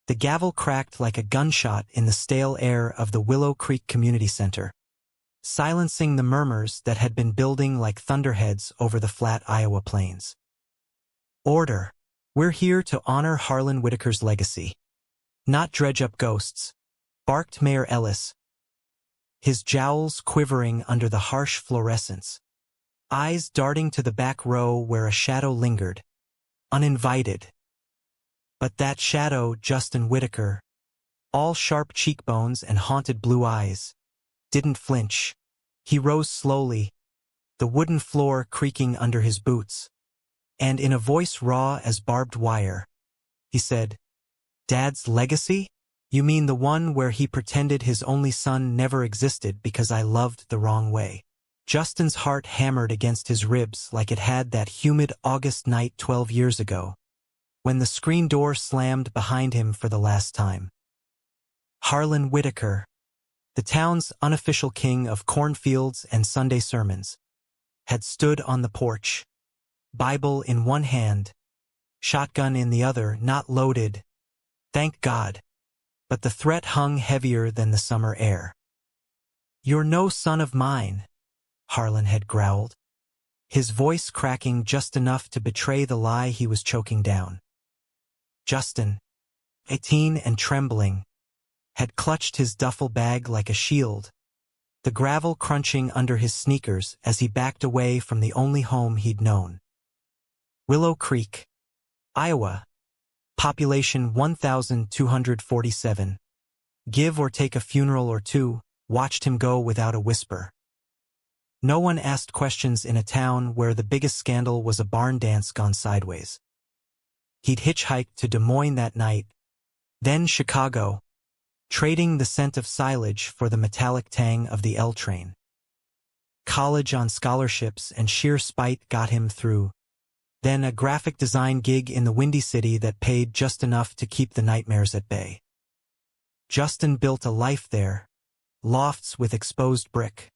The gavel cracked like a gunshot in the stale air of the Willow Creek Community Center, silencing the murmurs that had been building like thunderheads over the flat Iowa plains. Order! We're here to honor Harlan Whitaker's legacy, not dredge up ghosts, barked Mayor Ellis, his jowls quivering under the harsh fluorescence, eyes darting to the back row where a shadow lingered, uninvited. But that shadow, Justin Whitaker, all sharp cheekbones and haunted blue eyes, didn't flinch. He rose slowly, the wooden floor creaking under his boots, and in a voice raw as barbed wire, he said, "Dad's legacy? You mean the one where he pretended his only son never existed because I loved the wrong way?" Justin's heart hammered against his ribs like it had that humid August night 12 years ago, when the screen door slammed behind him for the last time. Harlan Whitaker, the town's unofficial king of cornfields and Sunday sermons, had stood on the porch, Bible in one hand, shotgun in the other, not loaded, thank God, but the threat hung heavier than the summer air. "You're no son of mine," Harlan had growled, his voice cracking just enough to betray the lie he was choking down. Justin, 18 and trembling, had clutched his duffel bag like a shield, the gravel crunching under his sneakers as he backed away from the only home he'd known. Willow Creek, Iowa, population 1,247. Give or take a funeral or two, watched him go without a whisper. No one asked questions in a town where the biggest scandal was a barn dance gone sideways. He'd hitchhiked to Des Moines that night, then Chicago, trading the scent of silage for the metallic tang of the L train. College on scholarships and sheer spite got him through, then a graphic design gig in the Windy City that paid just enough to keep the nightmares at bay. Justin built a life there, lofts with exposed brick,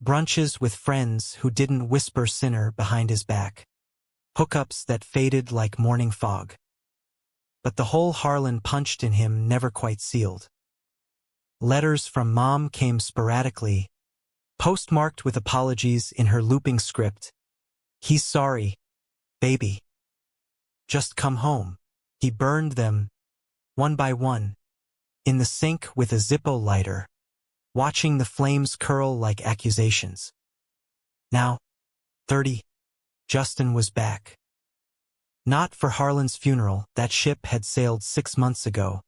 brunches with friends who didn't whisper sinner behind his back, hookups that faded like morning fog. But the hole Harlan punched in him never quite sealed. Letters from Mom came sporadically, postmarked with apologies in her looping script. "He's sorry, baby. Just come home." He burned them, one by one, in the sink with a Zippo lighter, watching the flames curl like accusations. Now, 30, Justin was back. Not for Harlan's funeral, that ship had sailed 6 months ago,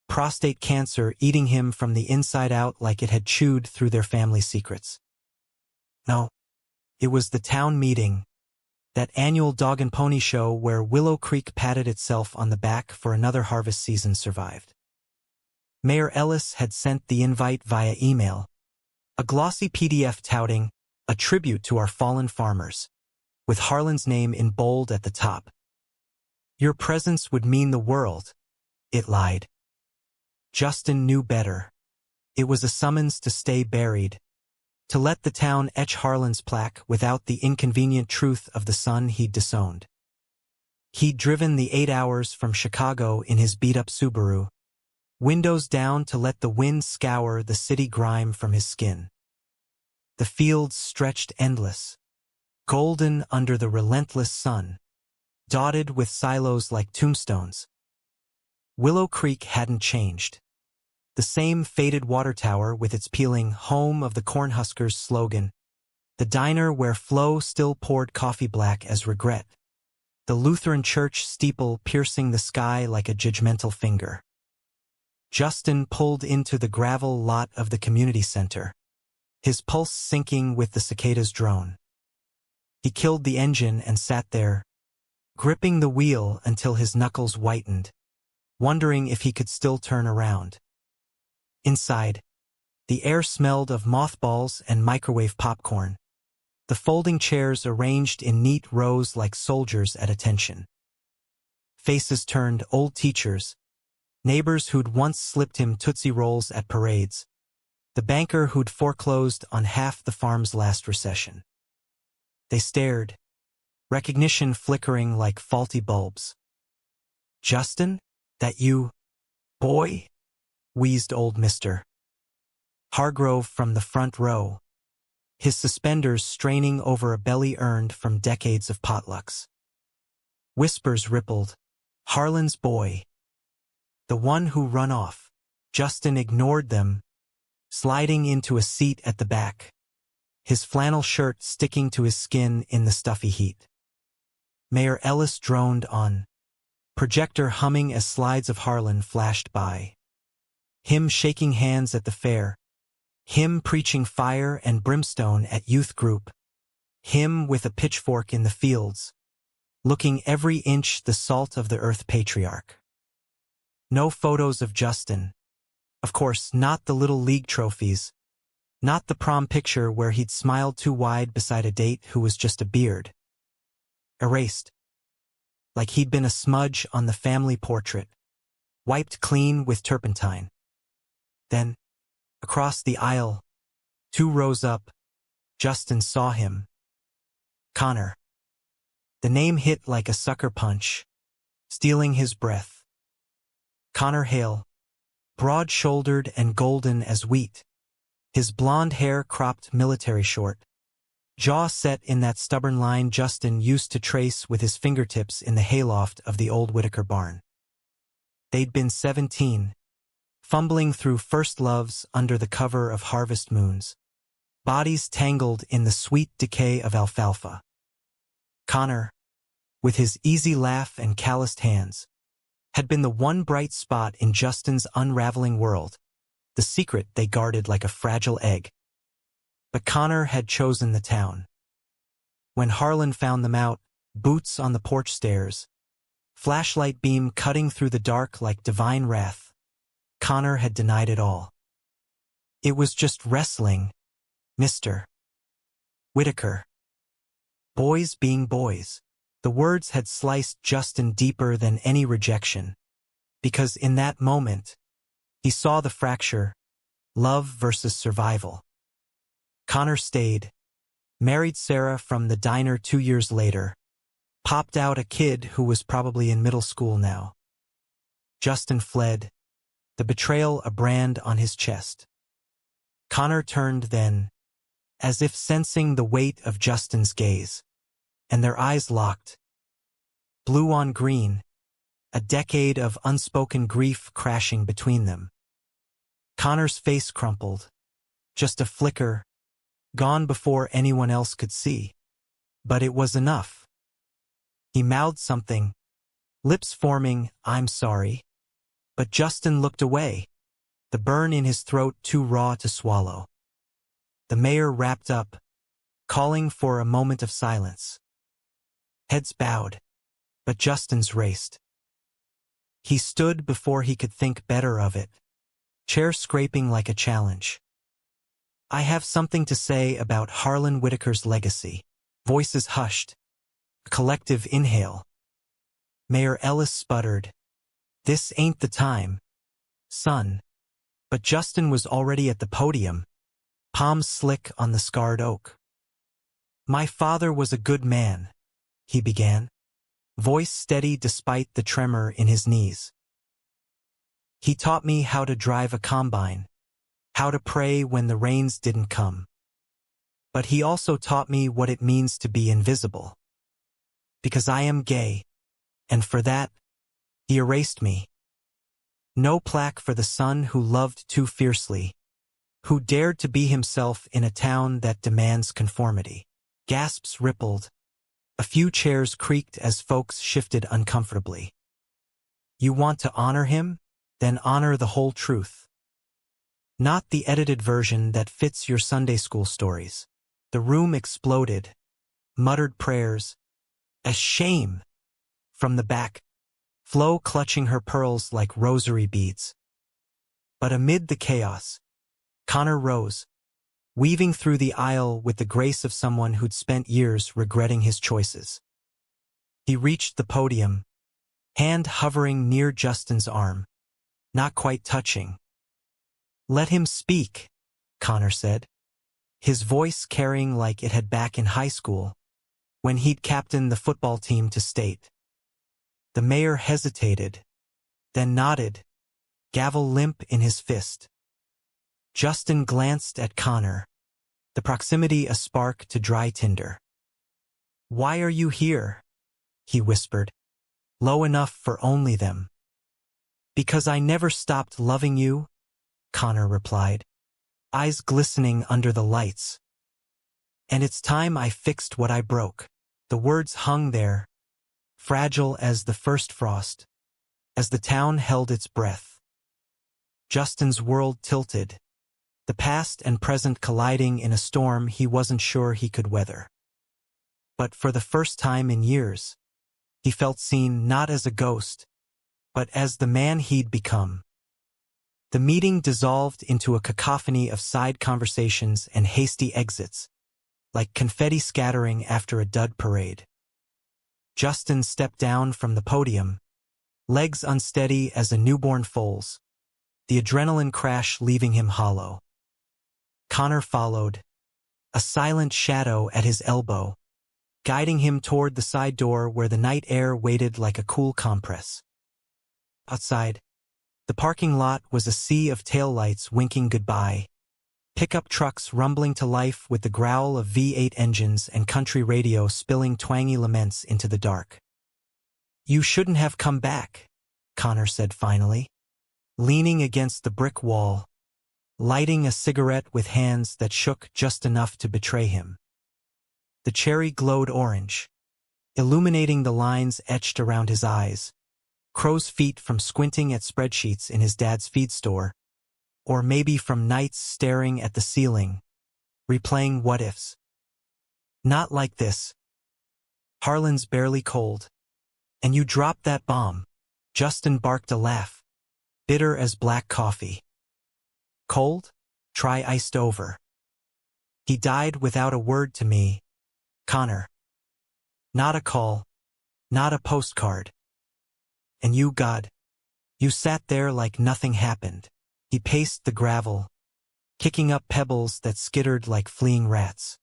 prostate cancer eating him from the inside out like it had chewed through their family secrets. No, it was the town meeting, that annual dog and pony show where Willow Creek patted itself on the back for another harvest season survived. Mayor Ellis had sent the invite via email, a glossy PDF touting a tribute to our fallen farmers, with Harlan's name in bold at the top. "Your presence would mean the world," it lied. Justin knew better. It was a summons to stay buried, to let the town etch Harlan's plaque without the inconvenient truth of the son he'd disowned. He'd driven the 8 hours from Chicago in his beat-up Subaru, windows down to let the wind scour the city grime from his skin. The fields stretched endless, golden under the relentless sun, dotted with silos like tombstones. Willow Creek hadn't changed. The same faded water tower with its peeling "Home of the Cornhuskers" slogan, the diner where Flo still poured coffee black as regret, the Lutheran church steeple piercing the sky like a judgmental finger. Justin pulled into the gravel lot of the community center, his pulse sinking with the cicada's drone. He killed the engine and sat there, gripping the wheel until his knuckles whitened, wondering if he could still turn around. Inside, the air smelled of mothballs and microwave popcorn, the folding chairs arranged in neat rows like soldiers at attention. Faces turned: old teachers, neighbors who'd once slipped him Tootsie Rolls at parades, the banker who'd foreclosed on half the farm's last recession. They stared, recognition flickering like faulty bulbs. "Justin, that you?" Boy, wheezed old Mr. Hargrove from the front row, his suspenders straining over a belly earned from decades of potlucks. Whispers rippled. Harlan's boy. The one who run off. Justin ignored them, sliding into a seat at the back, his flannel shirt sticking to his skin in the stuffy heat. Mayor Ellis droned on, projector humming as slides of Harlan flashed by. Him shaking hands at the fair, him preaching fire and brimstone at youth group, him with a pitchfork in the fields, looking every inch the salt of the earth patriarch. No photos of Justin. Of course, not the Little League trophies, not the prom picture where he'd smiled too wide beside a date who was just a beard. Erased. Like he'd been a smudge on the family portrait, wiped clean with turpentine. Then, across the aisle, 2 rows up, Justin saw him. Connor. The name hit like a sucker punch, stealing his breath. Connor Hale, broad-shouldered and golden as wheat, his blonde hair cropped military short, jaw set in that stubborn line Justin used to trace with his fingertips in the hayloft of the old Whitaker barn. They'd been 17, fumbling through first loves under the cover of harvest moons, bodies tangled in the sweet decay of alfalfa. Connor, with his easy laugh and calloused hands, had been the one bright spot in Justin's unraveling world, the secret they guarded like a fragile egg. But Connor had chosen the town. When Harlan found them out, boots on the porch stairs, flashlight beam cutting through the dark like divine wrath, Connor had denied it all. It was just wrestling, Mr. Whitaker. Boys being boys. The words had sliced Justin deeper than any rejection, because in that moment, he saw the fracture, love versus survival. Connor stayed, married Sarah from the diner 2 years later, popped out a kid who was probably in middle school now. Justin fled, the betrayal a brand on his chest. Connor turned then, as if sensing the weight of Justin's gaze, and their eyes locked. Blue on green, a decade of unspoken grief crashing between them. Connor's face crumpled, just a flicker, gone before anyone else could see. But it was enough. He mouthed something, lips forming, "I'm sorry." But Justin looked away, the burn in his throat too raw to swallow. The mayor wrapped up, calling for a moment of silence. Heads bowed, but Justin's raced. He stood before he could think better of it, chair scraping like a challenge. "I have something to say about Harlan Whitaker's legacy." Voices hushed. A collective inhale. Mayor Ellis sputtered, "This ain't the time, son." But Justin was already at the podium, palms slick on the scarred oak. "My father was a good man," he began, voice steady despite the tremor in his knees. "He taught me how to drive a combine, how to pray when the rains didn't come. But he also taught me what it means to be invisible. Because I am gay, and for that, he erased me. No plaque for the son who loved too fiercely, who dared to be himself in a town that demands conformity." Gasps rippled. A few chairs creaked as folks shifted uncomfortably. "You want to honor him? Then honor the whole truth. Not the edited version that fits your Sunday school stories." The room exploded, muttered prayers. "A shame!" From the back, Flo clutching her pearls like rosary beads. But amid the chaos, Connor rose, weaving through the aisle with the grace of someone who'd spent years regretting his choices. He reached the podium, hand hovering near Justin's arm, not quite touching. "Let him speak," Connor said, his voice carrying like it had back in high school, when he'd captained the football team to state. The mayor hesitated, then nodded, gavel limp in his fist. Justin glanced at Connor, the proximity a spark to dry tinder. "Why are you here?" he whispered, low enough for only them. "Because I never stopped loving you," Connor replied, eyes glistening under the lights. "And it's time I fixed what I broke." The words hung there, fragile as the first frost, as the town held its breath. Justin's world tilted, the past and present colliding in a storm he wasn't sure he could weather. But for the first time in years, he felt seen not as a ghost, but as the man he'd become. The meeting dissolved into a cacophony of side conversations and hasty exits, like confetti scattering after a dud parade. Justin stepped down from the podium, legs unsteady as a newborn foal's, the adrenaline crash leaving him hollow. Connor followed, a silent shadow at his elbow, guiding him toward the side door where the night air waited like a cool compress. Outside, the parking lot was a sea of taillights winking goodbye, pickup trucks rumbling to life with the growl of V8 engines and country radio spilling twangy laments into the dark. "You shouldn't have come back," Connor said finally, leaning against the brick wall, lighting a cigarette with hands that shook just enough to betray him. The cherry glowed orange, illuminating the lines etched around his eyes, crow's feet from squinting at spreadsheets in his dad's feed store, or maybe from nights staring at the ceiling, replaying what-ifs. "Not like this. Harlan's barely cold. And you dropped that bomb." Justin barked a laugh, bitter as black coffee. "Cold? Try iced over." "He died without a word to me, Connor. Not a call, not a postcard. And you, God, you sat there like nothing happened." He paced the gravel, kicking up pebbles that skittered like fleeing rats.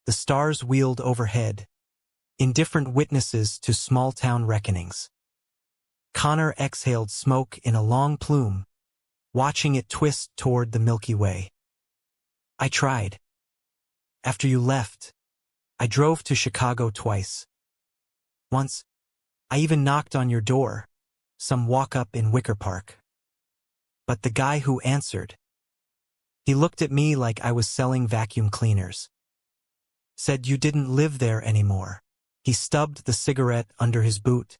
The stars wheeled overhead, indifferent witnesses to small-town reckonings. Connor exhaled smoke in a long plume, watching it twist toward the Milky Way. "I tried. After you left, I drove to Chicago twice. Once, I even knocked on your door, some walk-up in Wicker Park. But the guy who answered, he looked at me like I was selling vacuum cleaners. Said you didn't live there anymore." He stubbed the cigarette under his boot,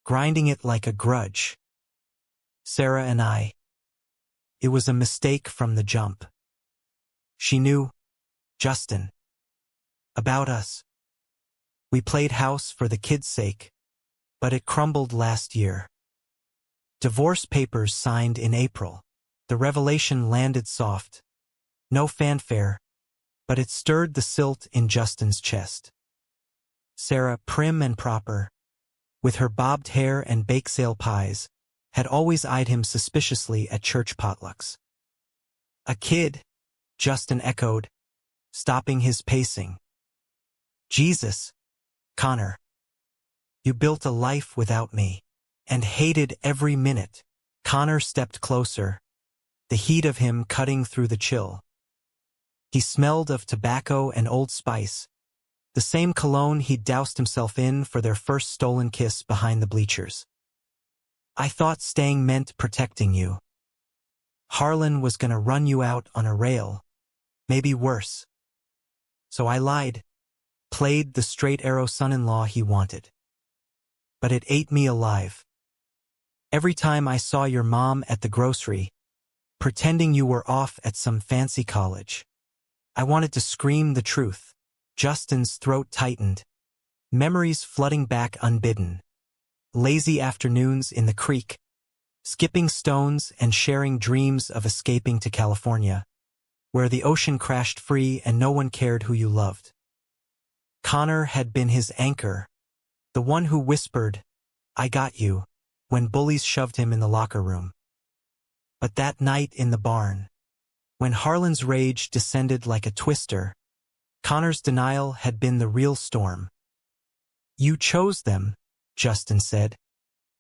grinding it like a grudge. "Sarah and I. It was a mistake from the jump. She knew, Justin, about us. We played house for the kids' sake, but it crumbled last year. Divorce papers signed in April. The revelation landed soft. No fanfare, but it stirred the silt in Justin's chest. Sarah, prim and proper, with her bobbed hair and bake sale pies, had always eyed him suspiciously at church potlucks. "A kid," Justin echoed, stopping his pacing. "Jesus, Connor. You built a life without me, and hated every minute." Connor stepped closer, the heat of him cutting through the chill. He smelled of tobacco and Old Spice, the same cologne he'd doused himself in for their first stolen kiss behind the bleachers. "I thought staying meant protecting you. Harlan was gonna run you out on a rail, maybe worse. So I lied, played the straight-arrow son-in-law he wanted. But it ate me alive. Every time I saw your mom at the grocery, pretending you were off at some fancy college, I wanted to scream the truth." Justin's throat tightened, memories flooding back unbidden. Lazy afternoons in the creek, skipping stones and sharing dreams of escaping to California, where the ocean crashed free and no one cared who you loved. Connor had been his anchor, the one who whispered, "I got you," when bullies shoved him in the locker room. But that night in the barn, when Harlan's rage descended like a twister, Connor's denial had been the real storm. "You chose them," Justin said,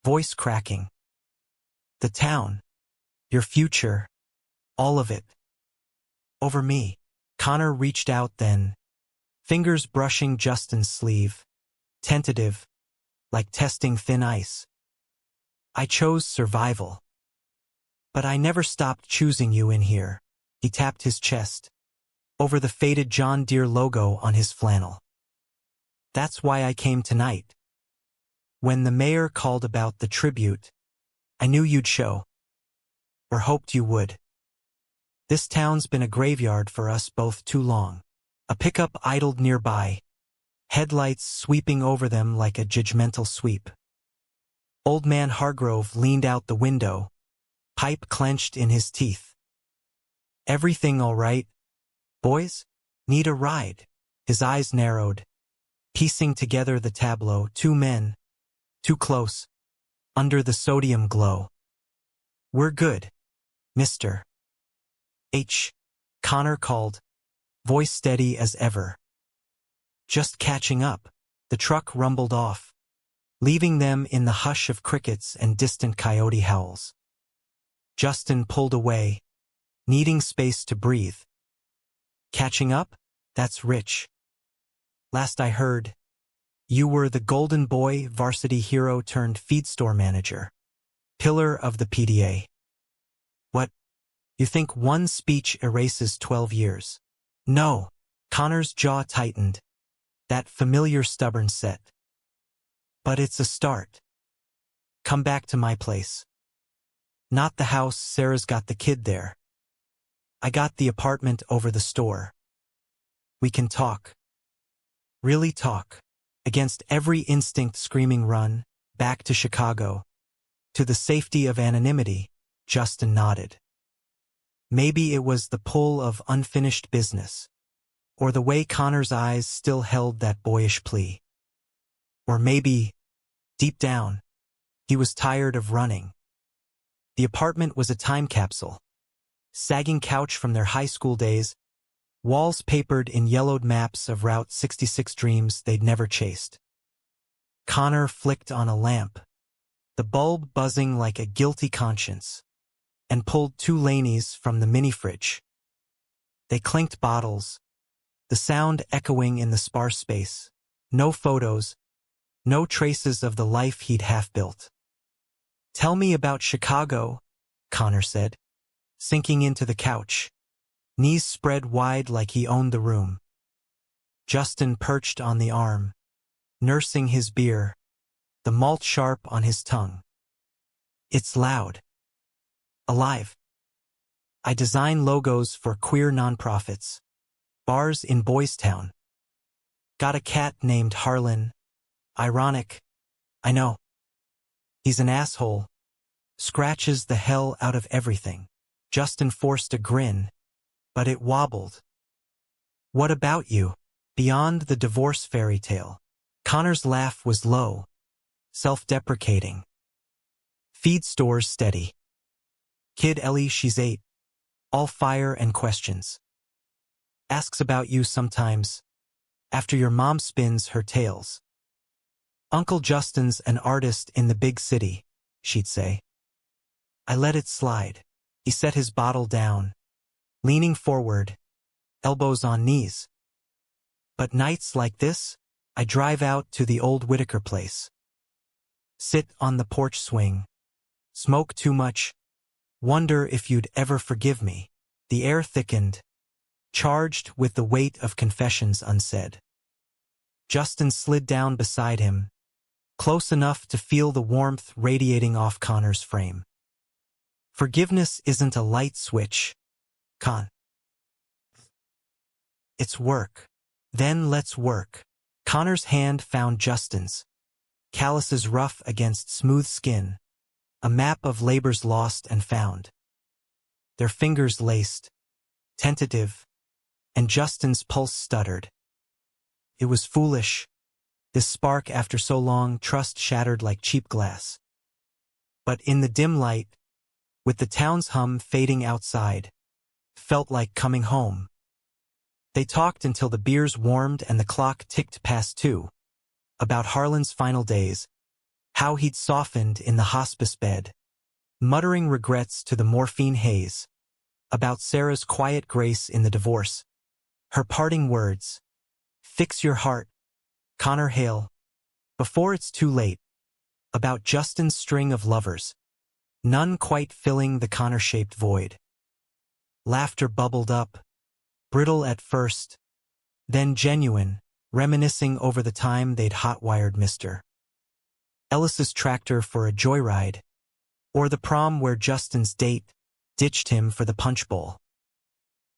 voice cracking. "The town, Your future. All of it. Over me. Connor reached out then, fingers brushing Justin's sleeve, tentative, like testing thin ice. I chose survival. But I never stopped choosing you in here. He tapped his chest, over the faded John Deere logo on his flannel. That's why I came tonight. When the mayor called about the tribute, I knew you'd show. Or hoped you would. This town's been a graveyard for us both too long. A pickup idled nearby, headlights sweeping over them like a judgmental sweep. Old man Hargrove leaned out the window, pipe clenched in his teeth. Everything all right, boys? Need a ride? His eyes narrowed, piecing together the tableau. Two men, too close, under the sodium glow. We're good, Mr. H. Connor called, voice steady as ever. Just catching up. The truck rumbled off, leaving them in the hush of crickets and distant coyote howls. Justin pulled away, needing space to breathe. Catching up? That's rich. Last I heard, you were the golden boy varsity hero turned feed store manager. Pillar of the PDA. What? You think one speech erases 12 years? No. Connor's jaw tightened. That familiar stubborn set. But it's a start. Come back to my place. Not the house, Sarah's got the kid there. I got the apartment over the store. We can talk. Really talk. Against every instinct screaming run, back to Chicago. To the safety of anonymity, Justin nodded. Maybe it was the pull of unfinished business, or the way Connor's eyes still held that boyish plea. Or maybe, deep down, he was tired of running. The apartment was a time capsule. Sagging couch from their high school days, walls papered in yellowed maps of Route 66 dreams they'd never chased. Connor flicked on a lamp, the bulb buzzing like a guilty conscience, and pulled two Laneys from the mini-fridge. They clinked bottles, the sound echoing in the sparse space. No photos, no traces of the life he'd half-built. Tell me about Chicago, Connor said, sinking into the couch, knees spread wide like he owned the room. Justin perched on the arm, nursing his beer, the malt sharp on his tongue. It's loud. Alive. I design logos for queer nonprofits. Bars in Boys Town. Got a cat named Harlan. Ironic. I know. He's an asshole. Scratches the hell out of everything. Justin forced a grin, but it wobbled. What about you? Beyond the divorce fairy tale. Connor's laugh was low, self-deprecating. Feed stores steady. Kid Ellie, she's 8. All fire and questions. Asks about you sometimes, after your mom spins her tales. Uncle Justin's an artist in the big city, she'd say. I let it slide. He set his bottle down, leaning forward, elbows on knees. But nights like this, I drive out to the old Whitaker place. Sit on the porch swing, smoke too much, wonder if you'd ever forgive me. The air thickened, charged with the weight of confessions unsaid. Justin slid down beside him, close enough to feel the warmth radiating off Connor's frame. Forgiveness isn't a light switch, Con. It's work. Then let's work. Connor's hand found Justin's, calluses rough against smooth skin, a map of labors lost and found. Their fingers laced, tentative, and Justin's pulse stuttered. It was foolish, this spark after so long, trust shattered like cheap glass. But in the dim light, with the town's hum fading outside, felt like coming home. They talked until the beers warmed and the clock ticked past 2, about Harlan's final days, how he'd softened in the hospice bed, muttering regrets to the morphine haze, about Sarah's quiet grace in the divorce. Her parting words, "Fix your heart, Connor Hale, before it's too late," about Justin's string of lovers, none quite filling the Connor-shaped void. Laughter bubbled up, brittle at first, then genuine, reminiscing over the time they'd hot-wired Mr. Ellis's tractor for a joyride, or the prom where Justin's date ditched him for the punch bowl.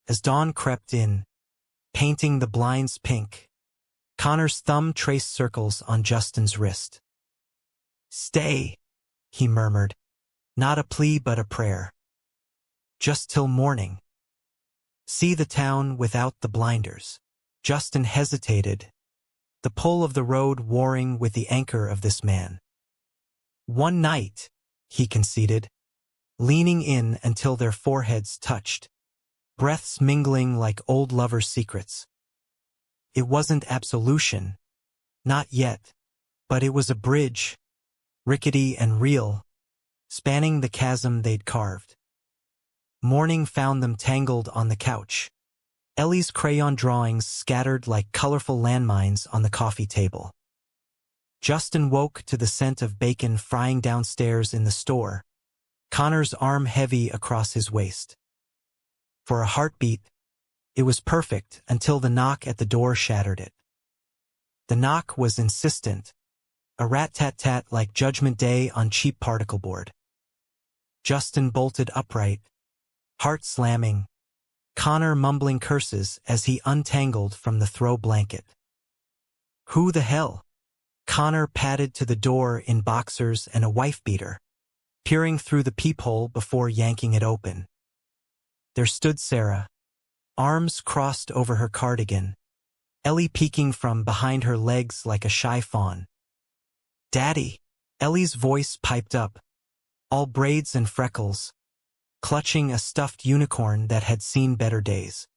As dawn crept in, painting the blinds pink, Connor's thumb traced circles on Justin's wrist. "Stay," he murmured, not a plea but a prayer. "Just till morning. See the town without the blinders." Justin hesitated, the pull of the road warring with the anchor of this man. "One night," he conceded, leaning in until their foreheads touched, breaths mingling like old lovers' secrets. It wasn't absolution, not yet, but it was a bridge, rickety and real, spanning the chasm they'd carved. Morning found them tangled on the couch, Ellie's crayon drawings scattered like colorful landmines on the coffee table. Justin woke to the scent of bacon frying downstairs in the store, Connor's arm heavy across his waist. For a heartbeat, it was perfect until the knock at the door shattered it. The knock was insistent, a rat-tat-tat like Judgment Day on cheap particle board. Justin bolted upright, heart slamming, Connor mumbling curses as he untangled from the throw blanket. "Who the hell?" Connor padded to the door in boxers and a wife-beater, peering through the peephole before yanking it open. There stood Sarah, arms crossed over her cardigan, Ellie peeking from behind her legs like a shy fawn. "Daddy," Ellie's voice piped up, all braids and freckles, clutching a stuffed unicorn that had seen better days.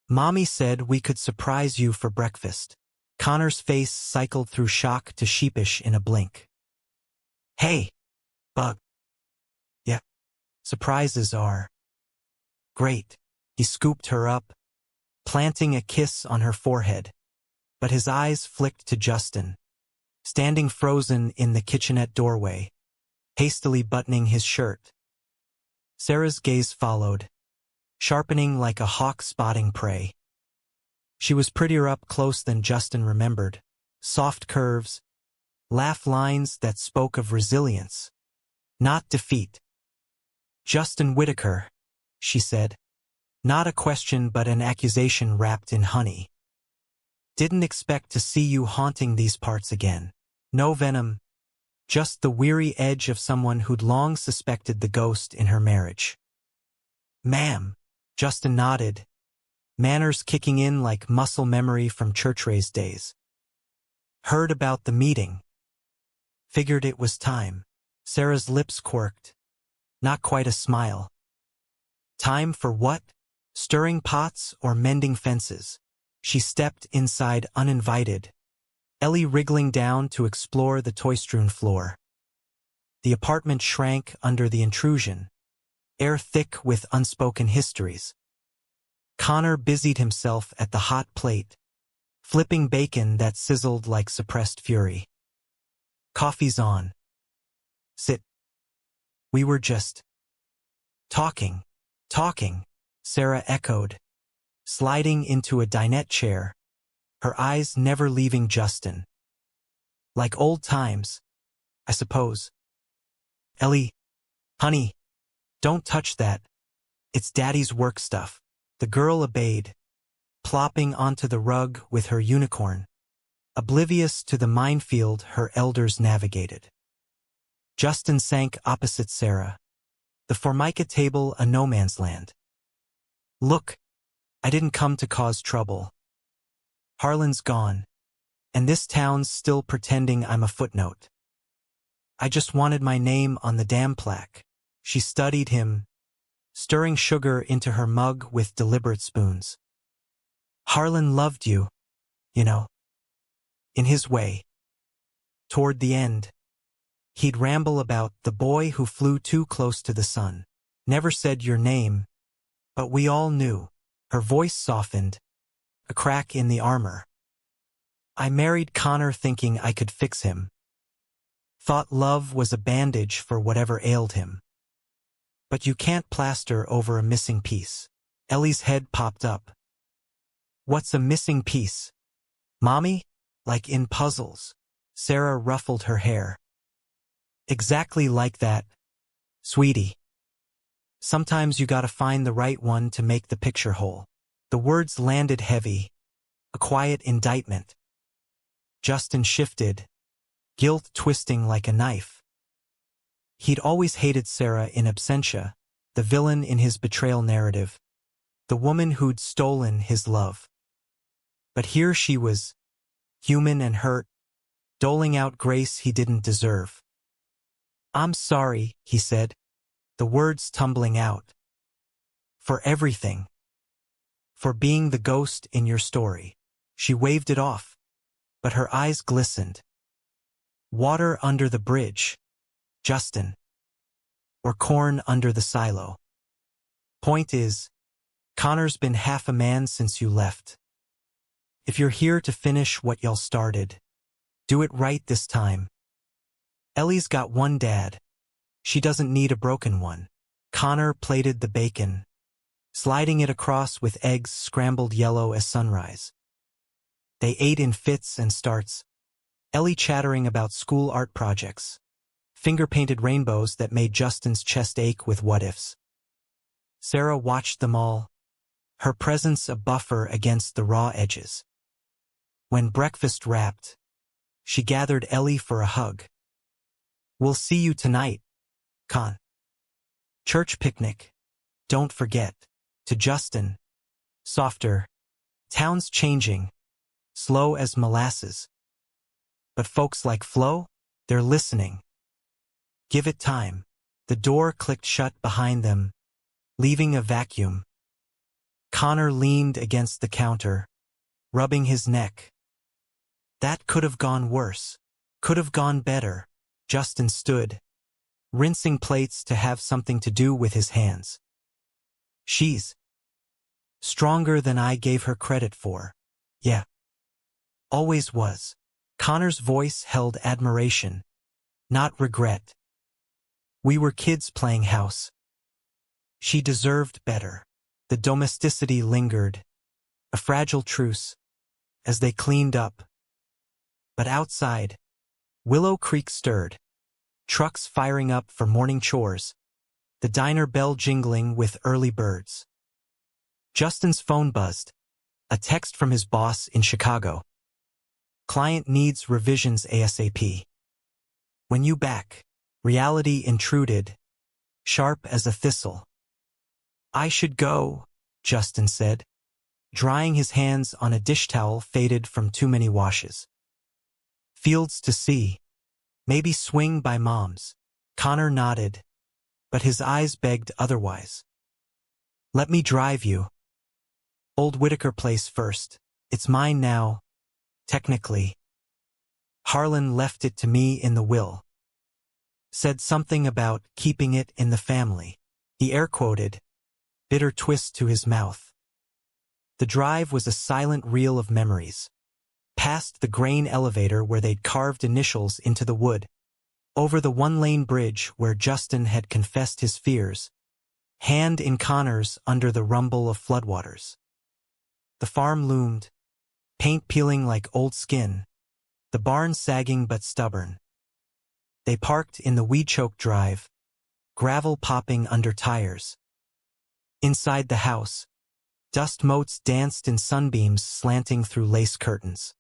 "Mommy said we could surprise you for breakfast." Connor's face cycled through shock to sheepish in a blink. "Hey, bug. Yeah, surprises are great." He scooped her up, planting a kiss on her forehead, but his eyes flicked to Justin, standing frozen in the kitchenette doorway, hastily buttoning his shirt. Sarah's gaze followed, sharpening like a hawk spotting prey. She was prettier up close than Justin remembered, soft curves, laugh lines that spoke of resilience, not defeat. "Justin Whitaker," she said, not a question but an accusation wrapped in honey. "Didn't expect to see you haunting these parts again." No venom, just the weary edge of someone who'd long suspected the ghost in her marriage. "Ma'am," Justin nodded, manners kicking in like muscle memory from church-raised days. "Heard about the meeting. Figured it was time." Sarah's lips quirked, not quite a smile. "Time for what? Stirring pots or mending fences?" She stepped inside uninvited, Ellie wriggling down to explore the toy-strewn floor. The apartment shrank under the intrusion, air thick with unspoken histories. Connor busied himself at the hot plate, flipping bacon that sizzled like suppressed fury. "Coffee's on. Sit." "We were just talking," Sarah echoed, sliding into a dinette chair, her eyes never leaving Justin. "Like old times, I suppose." "Ellie, honey, don't touch that. It's Daddy's work stuff." The girl obeyed, plopping onto the rug with her unicorn, oblivious to the minefield her elders navigated. Justin sank opposite Sarah, the Formica table a no-man's land. "Look, I didn't come to cause trouble. Harlan's gone, and this town's still pretending I'm a footnote. I just wanted my name on the damn plaque." She studied him, stirring sugar into her mug with deliberate spoons. "Harlan loved you, you know. In his way. Toward the end, He'd ramble about the boy who flew too close to the sun. Never said your name, but we all knew. Her voice softened, a crack in the armor. I married Connor thinking I could fix him. Thought love was a bandage for whatever ailed him. But you can't plaster over a missing piece. Ellie's head popped up. What's a missing piece? Mommy? Like in puzzles. Sarah ruffled her hair. Exactly like that, sweetie. Sometimes you gotta find the right one to make the picture whole. The words landed heavy, a quiet indictment. Justin shifted, guilt twisting like a knife. He'd always hated Sarah in absentia, the villain in his betrayal narrative, the woman who'd stolen his love. But here she was, human and hurt, doling out grace he didn't deserve. I'm sorry, he said, the words tumbling out. For everything. For being the ghost in your story. She waved it off, but her eyes glistened. Water under the bridge, Justin. Or corn under the silo. Point is, Connor's been half a man since you left. If you're here to finish what y'all started, do it right this time. Ellie's got one dad. She doesn't need a broken one. Connor plated the bacon, sliding it across with eggs scrambled yellow as sunrise. They ate in fits and starts, Ellie chattering about school art projects, finger-painted rainbows that made Justin's chest ache with what-ifs. Sarah watched them all, her presence a buffer against the raw edges. When breakfast wrapped, she gathered Ellie for a hug. We'll see you tonight, Con. Church picnic. Don't forget. To Justin. Softer. Town's changing. Slow as molasses. But folks like Flo, they're listening. Give it time. The door clicked shut behind them, leaving a vacuum. Connor leaned against the counter, rubbing his neck. That could have gone worse. Could have gone better. Justin stood, rinsing plates to have something to do with his hands. She's stronger than I gave her credit for. Yeah. Always was. Connor's voice held admiration, not regret. We were kids playing house. She deserved better. The domesticity lingered, a fragile truce, as they cleaned up. But outside, Willow Creek stirred, trucks firing up for morning chores, the diner bell jingling with early birds. Justin's phone buzzed, a text from his boss in Chicago. Client needs revisions ASAP. When you back, reality intruded, sharp as a thistle. I should go, Justin said, drying his hands on a dish towel faded from too many washes. Fields to see. Maybe swing by Mom's. Connor nodded, but his eyes begged otherwise. Let me drive you. Old Whitaker Place first. It's mine now, technically. Harlan left it to me in the will. Said something about keeping it in the family. He air-quoted, bitter twist to his mouth. The drive was a silent reel of memories. Past the grain elevator where they'd carved initials into the wood, over the one-lane bridge where Justin had confessed his fears, hand in Connor's under the rumble of floodwaters. The farm loomed, paint peeling like old skin, the barn sagging but stubborn. They parked in the weed-choked drive, gravel popping under tires. Inside the house, dust motes danced in sunbeams slanting through lace curtains.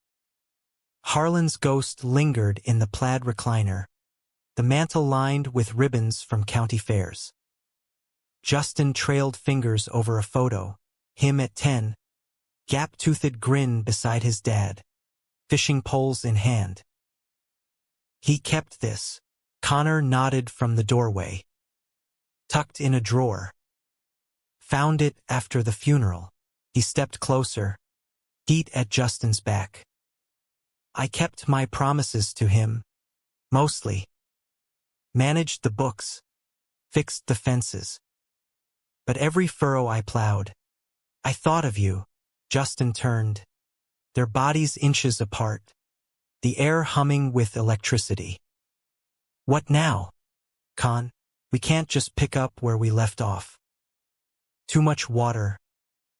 Harlan's ghost lingered in the plaid recliner, the mantel lined with ribbons from county fairs. Justin trailed fingers over a photo, him at 10, gap-toothed grin beside his dad, fishing poles in hand. He kept this. Connor nodded from the doorway. Tucked in a drawer. Found it after the funeral. He stepped closer, heat at Justin's back. I kept my promises to him. Mostly. managed the books, fixed the fences. But every furrow I plowed, I thought of you. Justin turned, their bodies inches apart, the air humming with electricity. What now, Con? We can't just pick up where we left off. Too much water,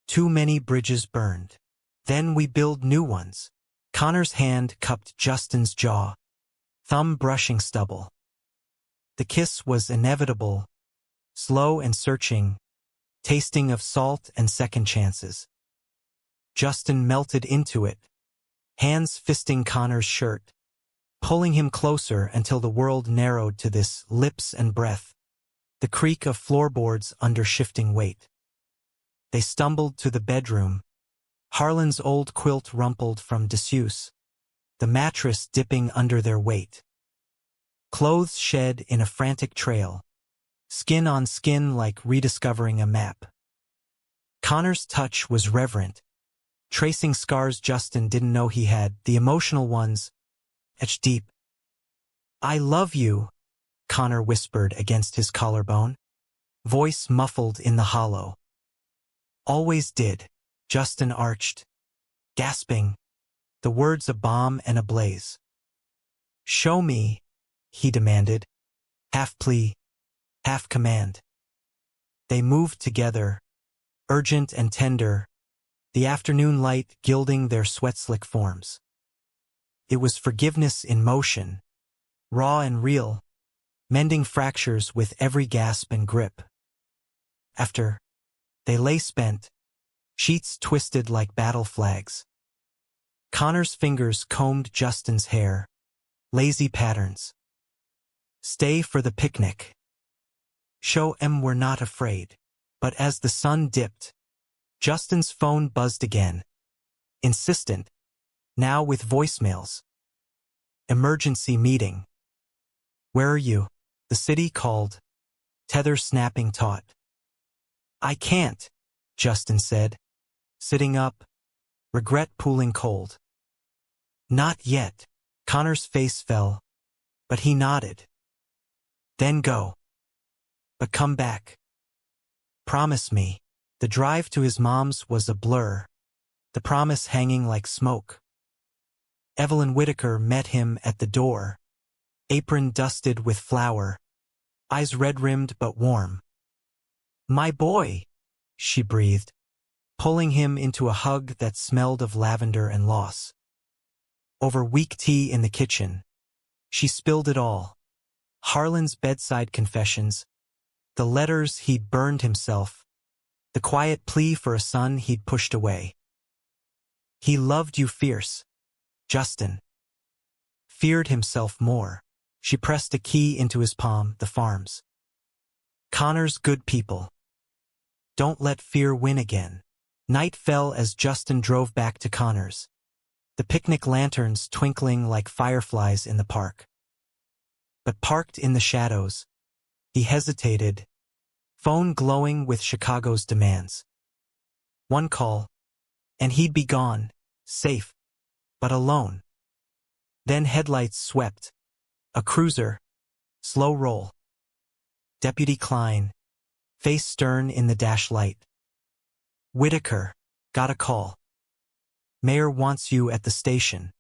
too many bridges burned. Then we build new ones. Connor's hand cupped Justin's jaw, thumb brushing stubble. The kiss was inevitable, slow and searching, tasting of salt and second chances. Justin melted into it, hands fisting Connor's shirt, pulling him closer until the world narrowed to this lips and breath, the creak of floorboards under shifting weight. They stumbled to the bedroom, Harlan's old quilt rumpled from disuse, the mattress dipping under their weight. Clothes shed in a frantic trail, skin on skin like rediscovering a map. Connor's touch was reverent, tracing scars Justin didn't know he had, the emotional ones, etched deep. I love you, Connor whispered against his collarbone, voice muffled in the hollow. Always did, Justin arched, gasping, the words a bomb and ablaze. Show me, he demanded, half plea, half command. They moved together, urgent and tender, the afternoon light gilding their sweat-slick forms. It was forgiveness in motion, raw and real, mending fractures with every gasp and grip. After, they lay spent, sheets twisted like battle flags. Connor's fingers combed Justin's hair, lazy patterns. Stay for the picnic. Show 'em we're not afraid. But as the sun dipped, Justin's phone buzzed again. Insistent, now with voicemails. Emergency meeting. Where are you? The city called, tether snapping taut. I can't, Justin said, sitting up, regret pooling cold. Not yet. Connor's face fell, but he nodded. Then go. But come back. Promise me. The drive to his mom's was a blur, the promise hanging like smoke. Evelyn Whitaker met him at the door, apron dusted with flour, eyes red-rimmed but warm. My boy, she breathed, pulling him into a hug that smelled of lavender and loss. Over weak tea in the kitchen, she spilled it all. Harlan's bedside confessions, the letters he'd burned himself, the quiet plea for a son he'd pushed away. He loved you fierce, Justin. Feared himself more. She pressed a key into his palm, the farms. Connor's good people. Don't let fear win again. Night fell as Justin drove back to Connor's, the picnic lanterns twinkling like fireflies in the park. But parked in the shadows, he hesitated, phone glowing with Chicago's demands. One call, and he'd be gone, safe, but alone. Then headlights swept. A cruiser, slow roll. Deputy Klein, face stern in the dash light. Whitaker, got a call. Mayor wants you at the station.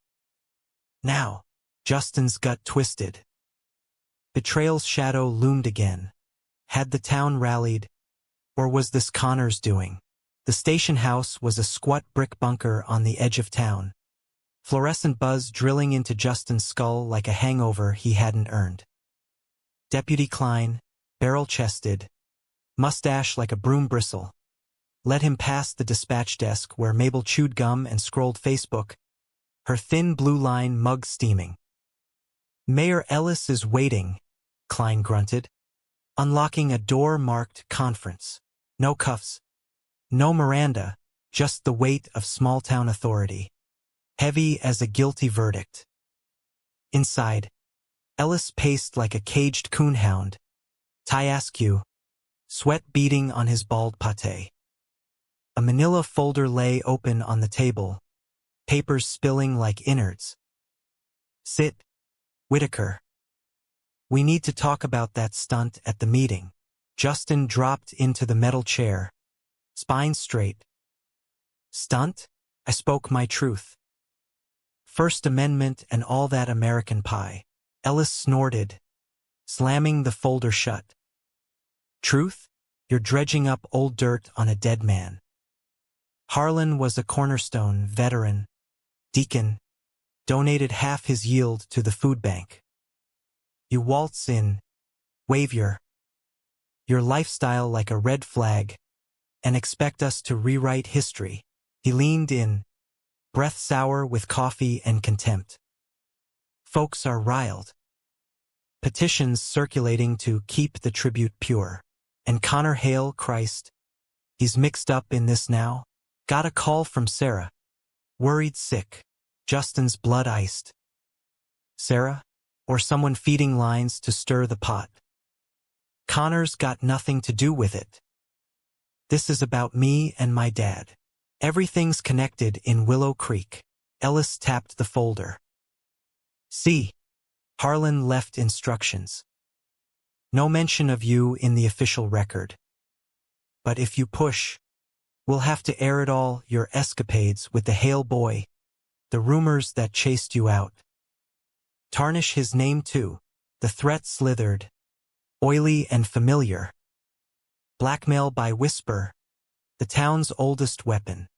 Now, Justin's gut twisted. Betrayal's shadow loomed again. Had the town rallied, or was this Connor's doing? The station house was a squat brick bunker on the edge of town, fluorescent buzz drilling into Justin's skull like a hangover he hadn't earned. Deputy Klein, barrel-chested, mustache like a broom bristle, led him past the dispatch desk where Mabel chewed gum and scrolled Facebook, her thin blue line mug steaming. Mayor Ellis is waiting, Klein grunted, unlocking a door marked conference. No cuffs, no Miranda, just the weight of small-town authority, heavy as a guilty verdict. Inside, Ellis paced like a caged coonhound, tie askew, sweat beading on his bald pate. A manila folder lay open on the table, papers spilling like innards. Sit, Whitaker. We need to talk about that stunt at the meeting. Justin dropped into the metal chair, spine straight. Stunt? I spoke my truth. First Amendment and all that American pie. Ellis snorted, slamming the folder shut. Truth? You're dredging up old dirt on a dead man. Harlan was a cornerstone veteran, deacon, donated half his yield to the food bank. You waltz in, wave your lifestyle like a red flag, and expect us to rewrite history. He leaned in, breath sour with coffee and contempt. Folks are riled. Petitions circulating to keep the tribute pure. And Connor Hale, Christ, he's mixed up in this now. Got a call from Sarah. Worried sick. Justin's blood iced. Sarah? Or someone feeding lines to stir the pot. Connor's got nothing to do with it. This is about me and my dad. Everything's connected in Willow Creek. Ellis tapped the folder. See. Harlan left instructions. No mention of you in the official record. But if you push, we'll have to air it all, your escapades with the Hale boy, the rumors that chased you out. Tarnish his name too. The threat slithered, oily and familiar. Blackmail by whisper, the town's oldest weapon.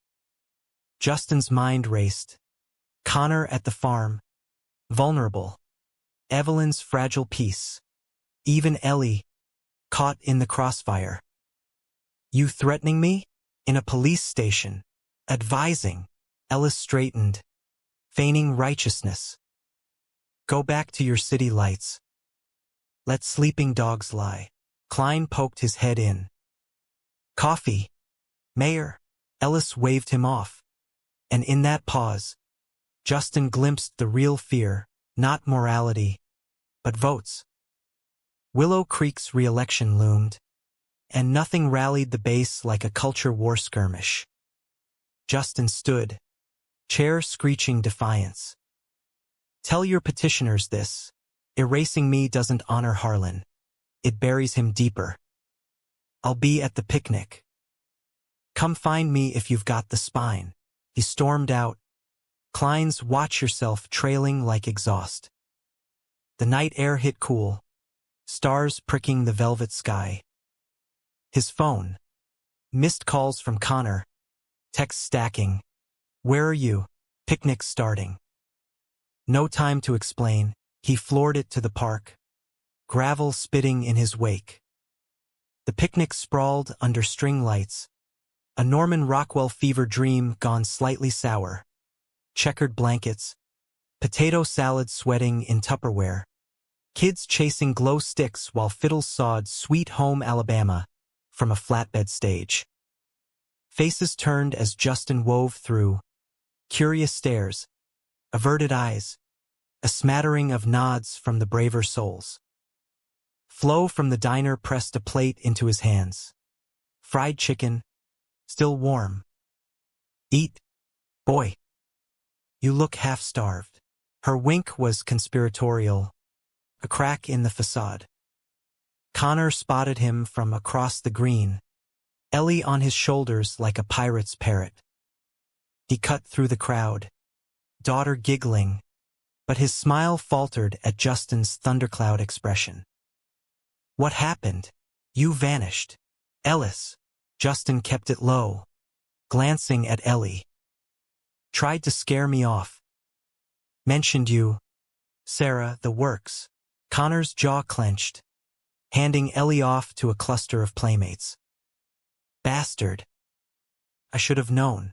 Justin's mind raced. Connor at the farm, vulnerable. Evelyn's fragile peace. Even Ellie, caught in the crossfire. You threatening me? In a police station. Advising. Ellis straightened, feigning righteousness. Go back to your city lights. Let sleeping dogs lie. Klein poked his head in. Coffee. Mayor. Ellis waved him off. And in that pause, Justin glimpsed the real fear, not morality, but votes. Willow Creek's re-election loomed, and nothing rallied the base like a culture war skirmish. Justin stood, chair screeching defiance. Tell your petitioners this. Erasing me doesn't honor Harlan. It buries him deeper. I'll be at the picnic. Come find me if you've got the spine. He stormed out. Klein's watch yourself trailing like exhaust. The night air hit cool. Stars pricking the velvet sky. His phone. Missed calls from Connor. Texts stacking. Where are you? Picnic starting. No time to explain. He floored it to the park. Gravel spitting in his wake. The picnic sprawled under string lights. A Norman Rockwell fever dream gone slightly sour. Checkered blankets. Potato salad sweating in Tupperware. Kids chasing glow sticks while fiddles sawed Sweet Home Alabama from a flatbed stage. Faces turned as Justin wove through. Curious stares. Averted eyes. A smattering of nods from the braver souls. Flo from the diner pressed a plate into his hands. Fried chicken. Still warm. Eat, boy. You look half-starved. Her wink was conspiratorial. A crack in the facade. Connor spotted him from across the green, Ellie on his shoulders like a pirate's parrot. He cut through the crowd, daughter giggling, but his smile faltered at Justin's thundercloud expression. What happened? You vanished. Ellis. Justin kept it low, glancing at Ellie. Tried to scare me off. Mentioned you. Sarah, the works. Connor's jaw clenched, handing Ellie off to a cluster of playmates. Bastard. I should have known.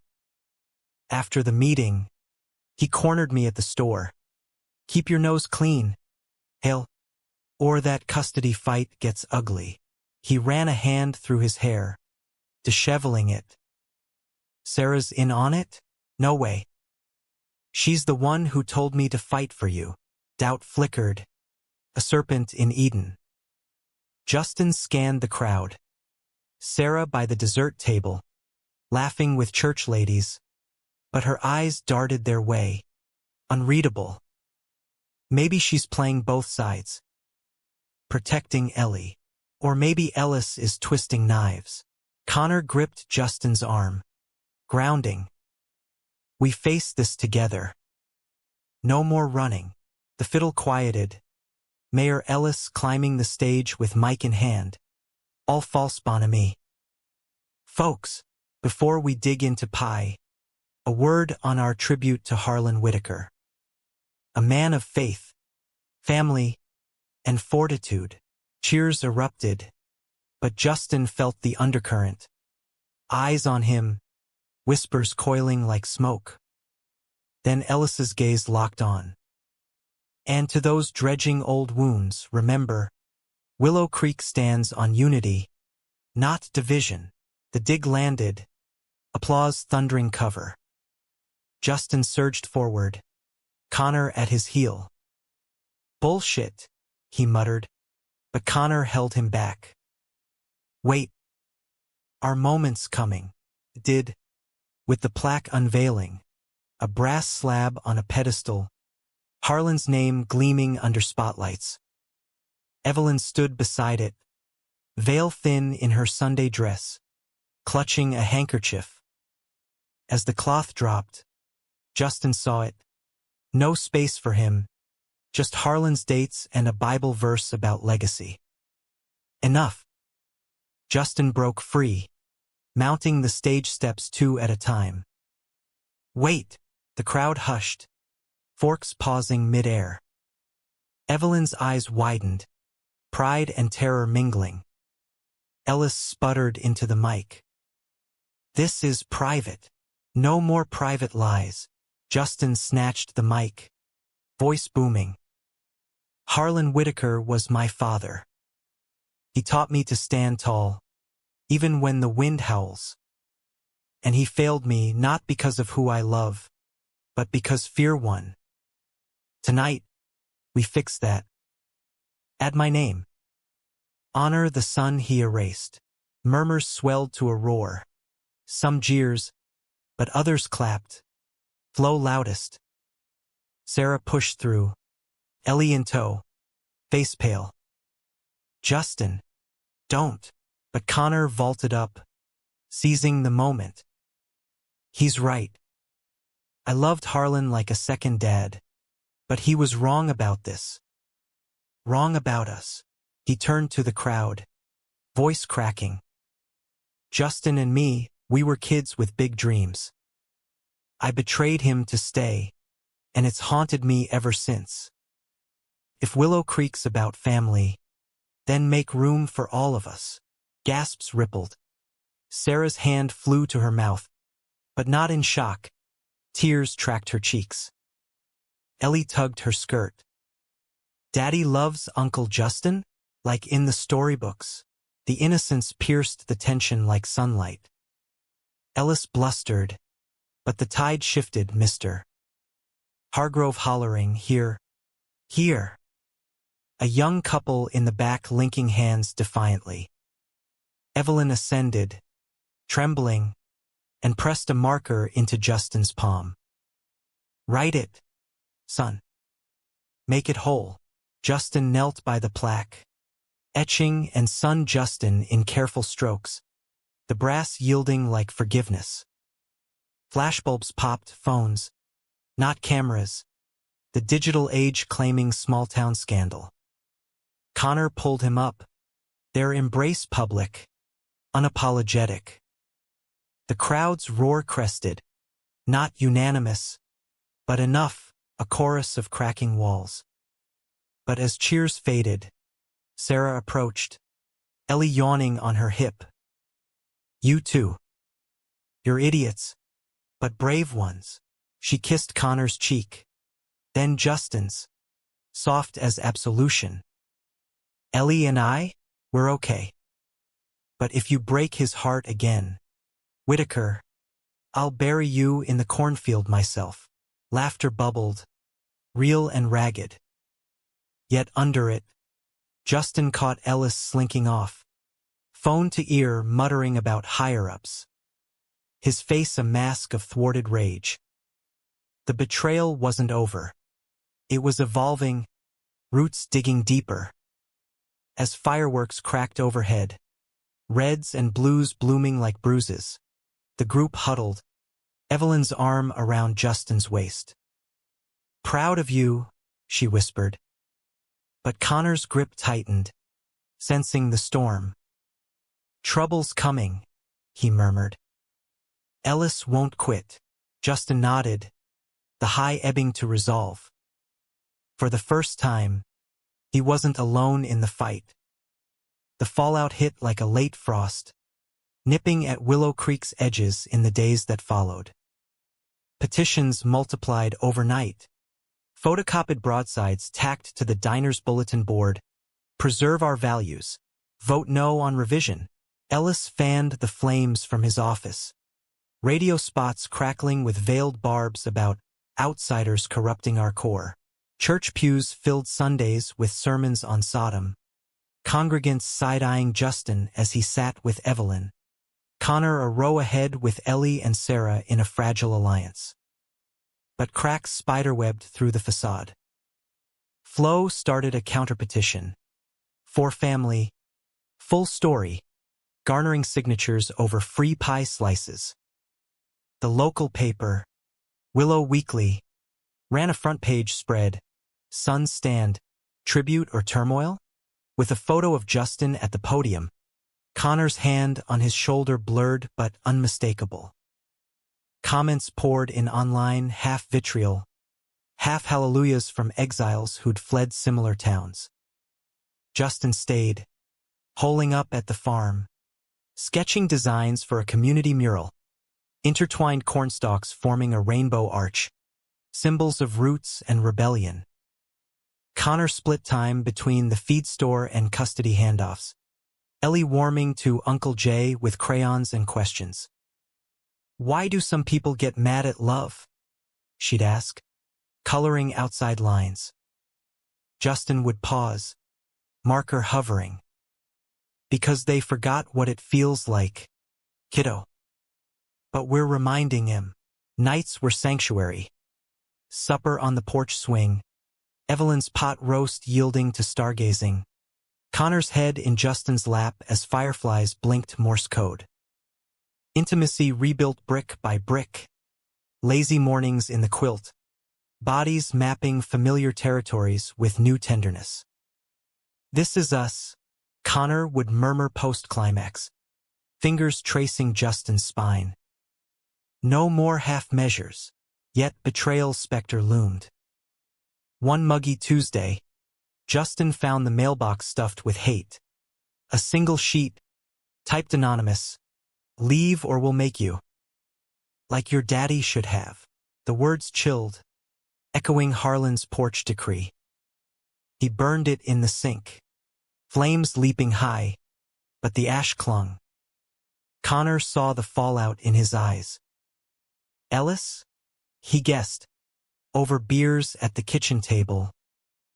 After the meeting, he cornered me at the store. Keep your nose clean, Hale, or that custody fight gets ugly. He ran a hand through his hair, disheveling it. Sarah's in on it? No way. She's the one who told me to fight for you. Doubt flickered. A serpent in Eden. Justin scanned the crowd. Sarah by the dessert table, laughing with church ladies, but her eyes darted their way. Unreadable. Maybe she's playing both sides. protecting Ellie. Or maybe Ellis is twisting knives. Connor gripped Justin's arm, grounding. We face this together. No more running. The fiddle quieted. Mayor Ellis climbing the stage with mic in hand. All false bonhomie. Folks, before we dig into pie, a word on our tribute to Harlan Whitaker. A man of faith, family, and fortitude. Cheers erupted, but Justin felt the undercurrent. Eyes on him, whispers coiling like smoke. Then Ellis's gaze locked on. And to those dredging old wounds, remember, Willow Creek stands on unity, not division. The dig landed. Applause thundering cover. Justin surged forward, Connor at his heel. Bullshit, he muttered, but Connor held him back. Wait. Our moment's coming. Did, with the plaque unveiling, a brass slab on a pedestal, Harlan's name gleaming under spotlights. Evelyn stood beside it, veil thin in her Sunday dress, clutching a handkerchief. As the cloth dropped, Justin saw it. No space for him, just Harlan's dates and a Bible verse about legacy. Enough. Justin broke free, mounting the stage steps 2 at a time. Wait, the crowd hushed, forks pausing mid-air. Evelyn's eyes widened, pride and terror mingling. Ellis sputtered into the mic. This is private. No more private lies. Justin snatched the mic, voice booming. Harlan Whitaker was my father. He taught me to stand tall, even when the wind howls. And he failed me not because of who I love, but because fear won. Tonight, we fix that. Add my name. Honor the son he erased. Murmurs swelled to a roar. Some jeers, but others clapped. Flow loudest. Sarah pushed through. Ellie in tow. Face pale. Justin. Don't. But Connor vaulted up, seizing the moment. He's right. I loved Harlan like a second dad, but he was wrong about this. Wrong about us. He turned to the crowd, voice cracking. Justin and me, we were kids with big dreams. I betrayed him to stay, and it's haunted me ever since. If Willow Creek's about family, then make room for all of us. Gasps rippled. Sarah's hand flew to her mouth, but not in shock. Tears tracked her cheeks. Ellie tugged her skirt. Daddy loves Uncle Justin? Like in the storybooks. The innocence pierced the tension like sunlight. Ellis blustered, but the tide shifted, Mr. Hargrove hollering, here. Here. A young couple in the back linking hands defiantly. Evelyn ascended, trembling, and pressed a marker into Justin's palm. Write it, son. Make it whole. Justin knelt by the plaque, etching and son Justin in careful strokes, the brass yielding like forgiveness. Flashbulbs popped, phones, not cameras, the digital age claiming small-town scandal. Connor pulled him up, their embrace public, unapologetic. The crowd's roar crested, not unanimous, but enough, a chorus of cracking walls. But as cheers faded, Sarah approached, Ellie yawning on her hip. You too. You're idiots, but brave ones. She kissed Connor's cheek, then Justin's, soft as absolution. Ellie and I, we're okay. But if you break his heart again, Whitaker, I'll bury you in the cornfield myself. Laughter bubbled, real and ragged. Yet under it, Justin caught Ellis slinking off, phone to ear muttering about higher-ups. His face a mask of thwarted rage. The betrayal wasn't over. It was evolving, roots digging deeper. as fireworks cracked overhead, reds and blues blooming like bruises. The group huddled, Evelyn's arm around Justin's waist. "Proud of you," she whispered. But Connor's grip tightened, sensing the storm. "Trouble's coming," he murmured. "Ellis won't quit." Justin nodded, the high ebbing to resolve. For the first time, he wasn't alone in the fight. The fallout hit like a late frost, nipping at Willow Creek's edges in the days that followed. Petitions multiplied overnight. Photocopied broadsides tacked to the diner's bulletin board. "Preserve our values. Vote no on revision." Ellis fanned the flames from his office. Radio spots crackling with veiled barbs about outsiders corrupting our core. Church pews filled Sundays with sermons on Sodom. Congregants side-eyeing Justin as he sat with Evelyn. Connor a row ahead with Ellie and Sarah in a fragile alliance. But cracks spiderwebbed through the facade. Flo started a counterpetition. For family, full story, garnering signatures over free pie slices. The local paper, Willow Weekly, ran a front-page spread, Sun Stand, Tribute or Turmoil? With a photo of Justin at the podium, Connor's hand on his shoulder blurred but unmistakable. Comments poured in online, half vitriol, half hallelujahs from exiles who'd fled similar towns. Justin stayed, holing up at the farm, sketching designs for a community mural, intertwined cornstalks forming a rainbow arch, symbols of roots and rebellion. Connor split time between the feed store and custody handoffs, Ellie warming to Uncle Jay with crayons and questions. "Why do some people get mad at love?" she'd ask, coloring outside lines. Justin would pause, marker hovering. "Because they forgot what it feels like, kiddo." But we're reminding him. Nights were sanctuary. Supper on the porch swing, Evelyn's pot roast yielding to stargazing. Connor's head in Justin's lap as fireflies blinked Morse code. Intimacy rebuilt brick by brick. Lazy mornings in the quilt. Bodies mapping familiar territories with new tenderness. "This is us," Connor would murmur post-climax, fingers tracing Justin's spine. No more half measures, yet betrayal's specter loomed. One muggy Tuesday, Justin found the mailbox stuffed with hate. A single sheet, typed anonymous, "Leave or we'll make you." "Like your daddy should have." The words chilled, echoing Harlan's porch decree. He burned it in the sink, flames leaping high, but the ash clung. Connor saw the fallout in his eyes. Ellis? He guessed. Over beers at the kitchen table,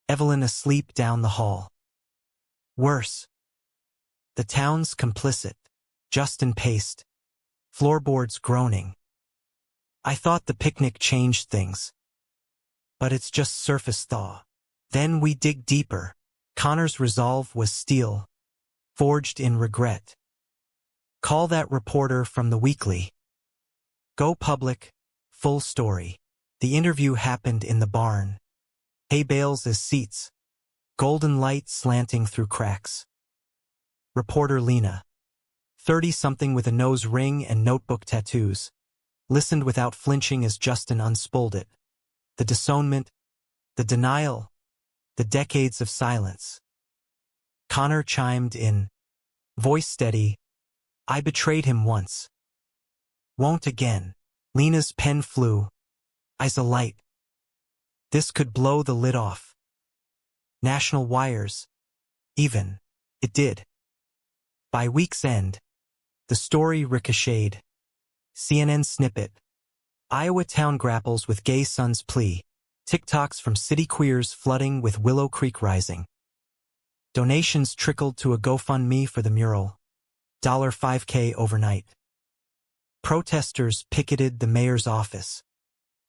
Evelyn asleep down the hall. Worse. The town's complicit. Justin paced, floorboards groaning. "I thought the picnic changed things. But it's just surface thaw. Then we dig deeper." Connor's resolve was steel, forged in regret. "Call that reporter from the Weekly. Go public, full story." The interview happened in the barn. Hay bales as seats, golden light slanting through cracks. Reporter Lena, 30-something with a nose ring and notebook tattoos, listened without flinching as Justin unspooled it. The disownment, the denial, the decades of silence. Connor chimed in, voice steady, "I betrayed him once. Won't again." Lena's pen flew, eyes alight. This could blow the lid off. National wires. Even. It did. By week's end, the story ricocheted. CNN snippet. Iowa town grapples with gay son's plea. TikToks from city queers flooding with Willow Creek rising. Donations trickled to a GoFundMe for the mural. $5K overnight. Protesters picketed the mayor's office.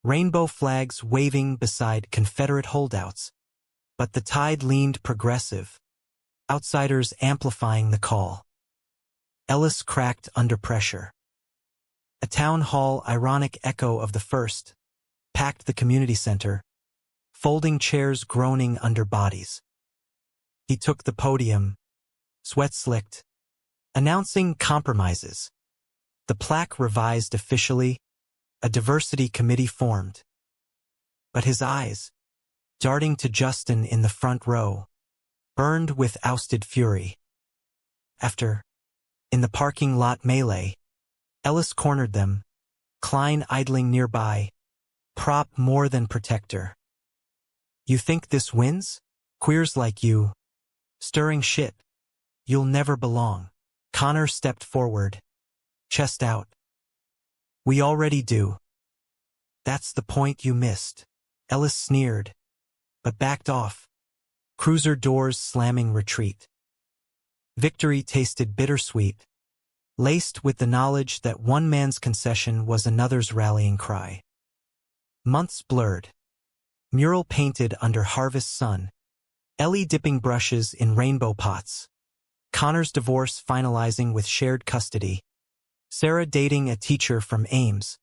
Rainbow flags waving beside Confederate holdouts. But the tide leaned progressive. outsiders amplifying the call. Ellis cracked under pressure. A town hall ironic echo of the first packed the community center, folding chairs groaning under bodies. He took the podium, sweat slicked, announcing compromises. The plaque revised officially, a diversity committee formed. But his eyes, darting to Justin in the front row, burned with ousted fury. After, in the parking lot melee, Ellis cornered them, Klein idling nearby, prop more than protector. You think this wins? Queers like you, stirring shit. You'll never belong. Connor stepped forward, chest out. We already do. That's the point you missed. Ellis sneered, but backed off, cruiser doors slamming retreat. Victory tasted bittersweet, laced with the knowledge that one man's concession was another's rallying cry. Months blurred. Mural painted under harvest sun. Ellie dipping brushes in rainbow pots. Connor's divorce finalizing with shared custody. Sarah dating a teacher from Ames.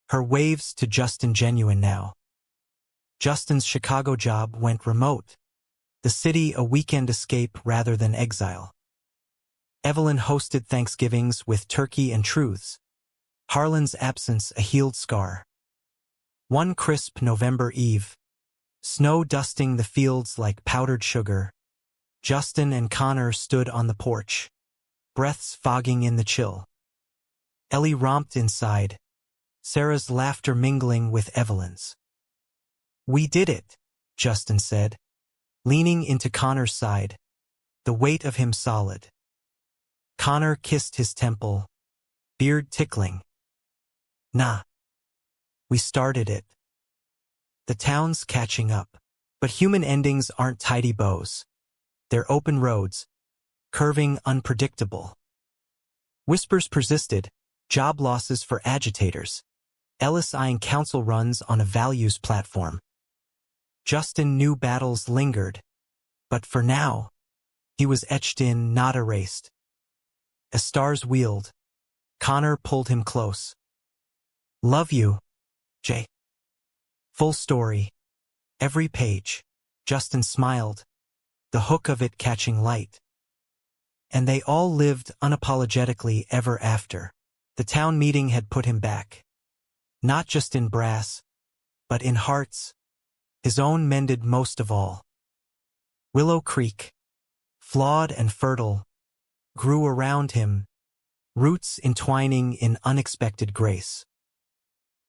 Her waves to Justin genuine now. Justin's Chicago job went remote. The city a weekend escape rather than exile. Evelyn hosted Thanksgivings with turkey and truths. Harlan's absence a healed scar. One crisp November eve. Snow dusting the fields like powdered sugar. Justin and Connor stood on the porch, breaths fogging in the chill. Ellie romped inside, Sarah's laughter mingling with Evelyn's. We did it, Justin said, leaning into Connor's side, the weight of him solid. Connor kissed his temple, beard tickling. Nah. We started it. The town's catching up, but human endings aren't tidy bows. They're open roads, curving unpredictable. Whispers persisted, job losses for agitators. Ellis eyeing council runs on a values platform. Justin knew battles lingered, but for now, he was etched in, not erased. As stars wheeled, Connor pulled him close. Love you, Jay. Full story. Every page. Justin smiled, the hook of it catching light. And they all lived unapologetically ever after. The town meeting had put him back. Not just in brass, but in hearts, his own mended most of all. Willow Creek, flawed and fertile, grew around him, roots entwining in unexpected grace.